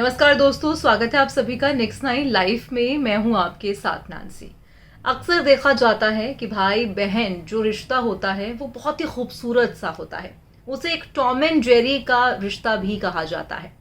नमस्कार दोस्तों, स्वागत है आप सभी का नेक्स्ट नाइन लाइफ में। मैं हूं आपके साथ नांसी। अक्सर देखा जाता है कि भाई बहन जो रिश्ता होता है वो बहुत ही खूबसूरत सा होता है। उसे एक टॉम एंड जेरी का रिश्ता भी कहा जाता है।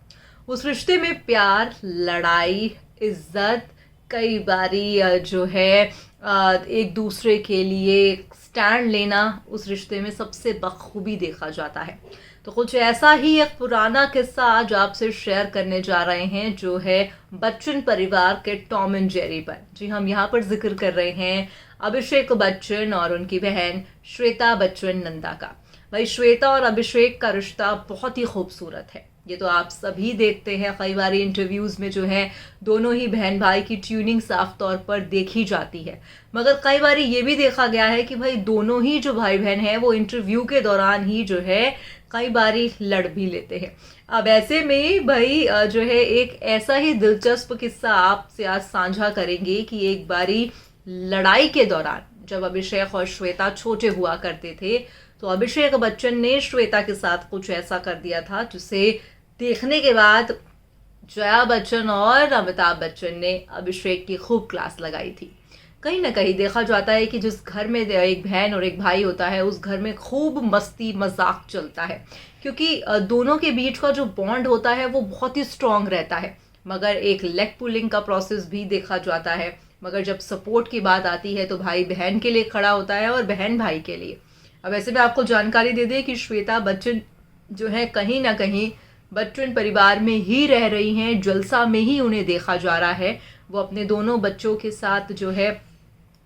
उस रिश्ते में प्यार, लड़ाई, इज्जत, कई बारी जो है एक दूसरे के लिए स्टैंड लेना उस रिश्ते में सबसे बखूबी देखा जाता है। तो कुछ ऐसा ही एक पुराना किस्सा आज आपसे शेयर करने जा रहे हैं, जो है बच्चन परिवार के टॉम एंड जेरी पर। जी, हम यहाँ पर जिक्र कर रहे हैं अभिषेक बच्चन और उनकी बहन श्वेता बच्चन नंदा का। भाई, श्वेता और अभिषेक का रिश्ता बहुत ही खूबसूरत है। ये तो आप सभी देखते हैं, कई बार इंटरव्यूज़ में जो है दोनों ही बहन भाई की ट्यूनिंग साफ तौर पर देखी जाती है। मगर कई बार ये भी देखा गया है कि भाई दोनों ही जो भाई बहन हैं वो इंटरव्यू के दौरान ही जो है कई बारी लड़ भी लेते हैं। अब ऐसे में भाई जो है एक ऐसा ही दिलचस्प किस्सा आपसे आज साझा करेंगे कि एक बारी लड़ाई के दौरान जब अभिषेक और श्वेता छोटे हुआ करते थे तो अभिषेक बच्चन ने श्वेता के साथ कुछ ऐसा कर दिया था जिसे देखने के बाद जया बच्चन और अमिताभ बच्चन ने अभिषेक की खूब क्लास लगाई थी। कहीं ना कहीं देखा जाता है कि जिस घर में एक बहन और एक भाई होता है उस घर में खूब मस्ती मजाक चलता है, क्योंकि दोनों के बीच का जो बॉन्ड होता है वो बहुत ही स्ट्रांग रहता है। मगर एक लेग पुलिंग का प्रोसेस भी देखा जाता है। मगर जब सपोर्ट की बात आती है तो भाई बहन के लिए खड़ा होता है और बहन भाई के लिए। अब ऐसे में आपको जानकारी दे दें कि श्वेता बच्चन जो है कहीं ना कहीं बच्चन परिवार में ही रह रही हैं, जलसा में ही उन्हें देखा जा रहा है। वो अपने दोनों बच्चों के साथ जो है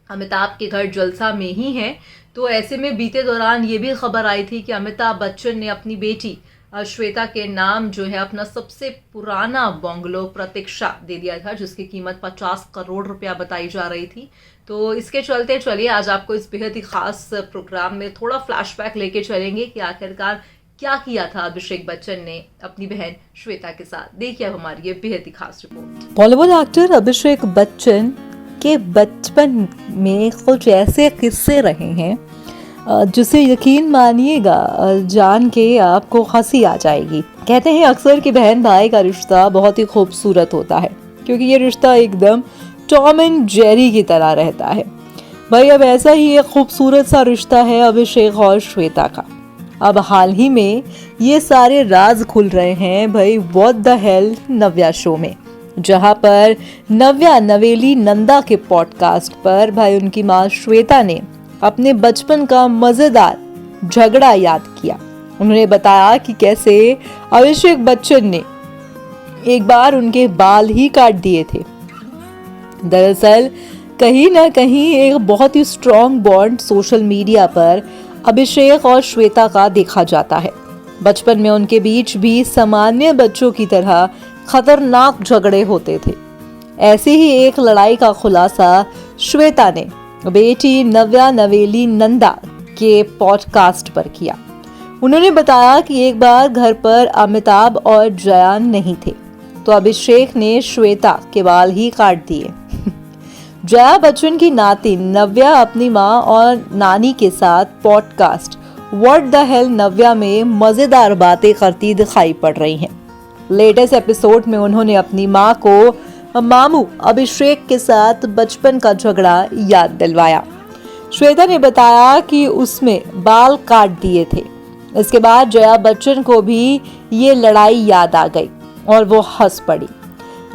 अमिताभ के घर जलसा में ही हैं। तो ऐसे में बीते दौरान ये भी खबर आई थी कि अमिताभ बच्चन ने अपनी बेटी श्वेता के नाम जो है अपना सबसे पुराना बंगलो प्रतीक्षा दे दिया था, जिसकी कीमत 50 करोड़ रुपया बताई जा रही थी। तो इसके चलते चलिए आज आपको इस बेहद ही खास प्रोग्राम में थोड़ा फ्लैशबैक लेके चलेंगे कि आखिरकार क्या किया था अभिषेक बच्चन ने अपनी बहन श्वेता के साथ। देखिए अब हमारी ये बेहद ही खास रिपोर्ट। बॉलीवुड एक्टर अभिषेक बच्चन के बचपन में कुछ ऐसे किस्से रहे हैं जिसे यकीन मानिएगा जान के आपको हंसी आ जाएगी। कहते हैं अक्सर कि बहन भाई का रिश्ता बहुत ही खूबसूरत होता है, क्योंकि ये रिश्ता एकदम टॉम एंड जेरी की तरह रहता है। भाई अब ऐसा ही एक खूबसूरत सा रिश्ता है अभिषेक और श्वेता का। अब हाल ही में ये सारे राज खुल रहे हैं भाई what the hell Navya show में, जहां पर नव्या नवेली नंदा के पॉडकास्ट पर भाई उनकी माँ श्वेता ने अपने बचपन का मजेदार झगड़ा याद किया। उन्होंने बताया कि कैसे अभिषेक बच्चन ने एक बार उनके बाल ही काट दिए थे। दरअसल कहीं ना कहीं एक बहुत ही स्ट्रॉन्ग बॉन्ड सोशल मीडिया पर अभिषेक और श्वेता का देखा जाता है। बचपन में उनके बीच भी सामान्य बच्चों की तरह खतरनाक झगड़े होते थे। ऐसे ही एक लड़ाई का खुलासा श्वेता ने बेटी नव्या नवेली नंदा के पॉडकास्ट पर किया। उन्होंने बताया कि एक बार घर पर अमिताभ और जया नहीं थे तो अभिषेक ने श्वेता के बाल ही काट दिए। जया बच्चन की नाती नव्या अपनी माँ और नानी के साथ पॉडकास्ट व्हाट द हेल नव्या में मजेदार बातें करती दिखाई पड़ रही हैं। लेटेस्ट एपिसोड में उन्होंने अपनी माँ को मामू अभिषेक के साथ बचपन का झगड़ा याद दिलवाया। श्वेता ने बताया कि उसमें बाल काट दिए थे। इसके बाद जया बच्चन को भी ये लड़ाई याद आ गई और वो हंस पड़ी।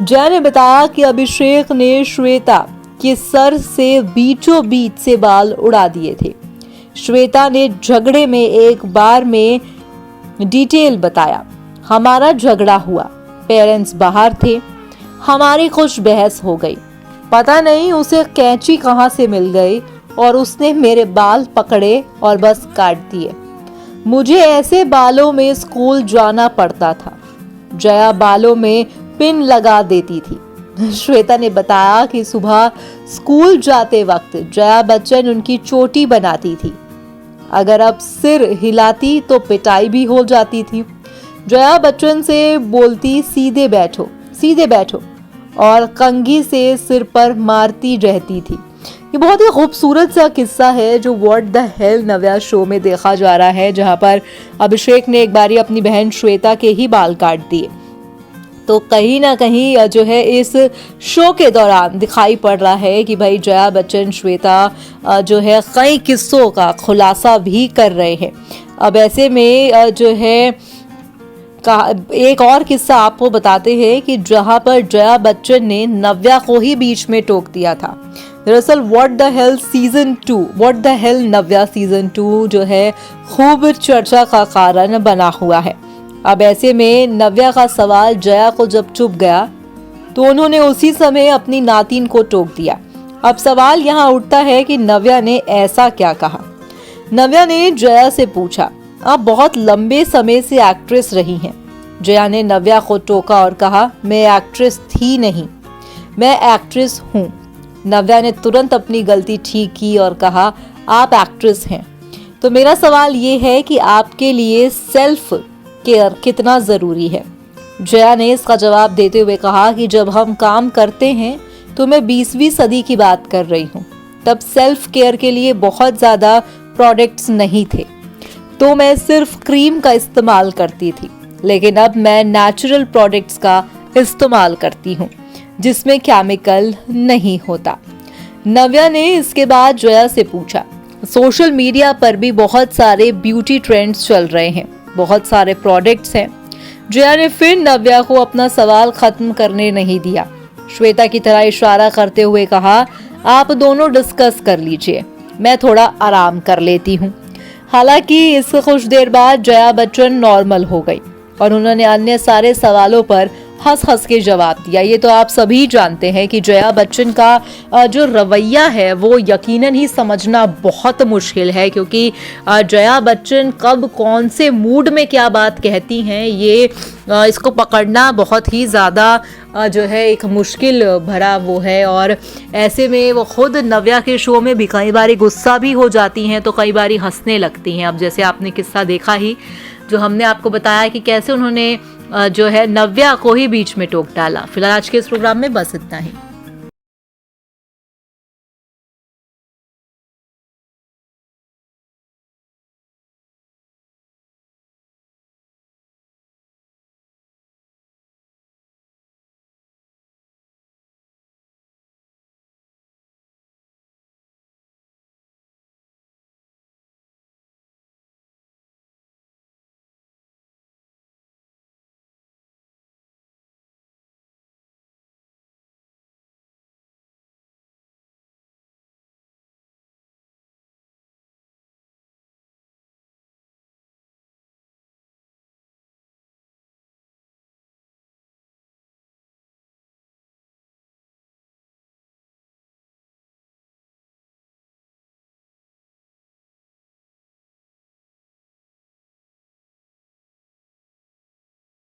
जया ने बताया कि अभिषेक ने श्वेता के सर से बीचों बीच से बाल उड़ा दिए थे। श्वेता ने झगड़े में एक बार में डिटेल बताया, हमारा झगड़ा हुआ, पेरेंट्स बाहर थे, हमारी कुछ बहस हो गई, पता नहीं उसे कैंची कहाँ से मिल गई और उसने मेरे बाल पकड़े और बस काट दिए। मुझे ऐसे बालों में स्कूल जाना पड़ता था। जया बालों में पिन लगा देती थी। श्वेता ने बताया कि सुबह स्कूल जाते वक्त जया बच्चन उनकी चोटी बनाती थी। अगर अब सिर हिलाती तो पिटाई भी हो जाती थी। जया बच्चन से बोलती सीधे बैठो, सीधे बैठो, और कंघी से सिर पर मारती रहती थी। ये बहुत ही खूबसूरत सा किस्सा है जो what the hell Navya show में देखा जा रहा है, जहां पर अभिषेक ने एक बारी अपनी बहन श्वेता के ही बाल काट दिए। तो कहीं ना कहीं जो है इस शो के दौरान दिखाई पड़ रहा है कि भाई जया बच्चन श्वेता जो है कई किस्सों का खुलासा भी कर रहे हैं। अब ऐसे में जो है एक और किस्सा आपको बताते हैं कि जहां पर जया बच्चन ने नव्या को ही बीच में टोक दिया था। दरअसल what the hell Navya season 2 जो है खूब चर्चा का कारण बना हुआ है। अब ऐसे में नव्या का सवाल जया को जब चुभ गया तो उन्होंने उसी समय अपनी नातिन को टोक दिया। अब सवाल यहाँ उठता है कि नव्या ने ऐसा क्या कहा। नव्या ने जया से पूछा, आप बहुत लंबे समय से एक्ट्रेस रही हैं। जया ने नव्या को टोका और कहा, मैं एक्ट्रेस थी नहीं, मैं एक्ट्रेस हूँ। नव्या ने तुरंत अपनी गलती ठीक की और कहा, आप एक्ट्रेस हैं। तो मेरा सवाल ये है कि आपके लिए सेल्फ केयर कितना जरूरी है। जया ने इसका जवाब देते हुए कहा कि जब हम काम करते हैं तो मैं 20वीं सदी की बात कर रही हूँ, तब सेल्फ केयर के लिए बहुत ज़्यादा प्रोडक्ट्स नहीं थे, तो मैं सिर्फ क्रीम का इस्तेमाल करती थी। लेकिन अब मैं नेचुरल प्रोडक्ट्स का इस्तेमाल करती हूँ जिसमें केमिकल नहीं होता। नव्या ने इसके बाद जया से पूछा, सोशल मीडिया पर भी बहुत सारे ब्यूटी ट्रेंड्स चल रहे हैं, बहुत सारे प्रोडक्ट्स हैं। जया ने फिर नव्या को अपना सवाल खत्म करने नहीं दिया। श्वेता की तरह इशारा करते हुए कहा, आप दोनों डिस्कस कर लीजिए, मैं थोड़ा आराम कर लेती हूँ। हालांकि इस कुछ देर बाद जया बच्चन नॉर्मल हो गई और उन्होंने अन्य सारे सवालों पर हंस हंस के जवाब दिया। ये तो आप सभी जानते हैं कि जया बच्चन का जो रवैया है वो यकीनन ही समझना बहुत मुश्किल है, क्योंकि जया बच्चन कब कौन से मूड में क्या बात कहती हैं ये इसको पकड़ना बहुत ही ज़्यादा जो है एक मुश्किल भरा वो है। और ऐसे में वो खुद नव्या के शो में भी कई बारी गुस्सा भी हो जाती हैं तो कई बारी हंसने लगती हैं। अब जैसे आपने किस्सा देखा ही जो हमने आपको बताया कि कैसे उन्होंने जो है नव्या को ही बीच में टोक डाला। फिलहाल आज के इस प्रोग्राम में बस इतना ही।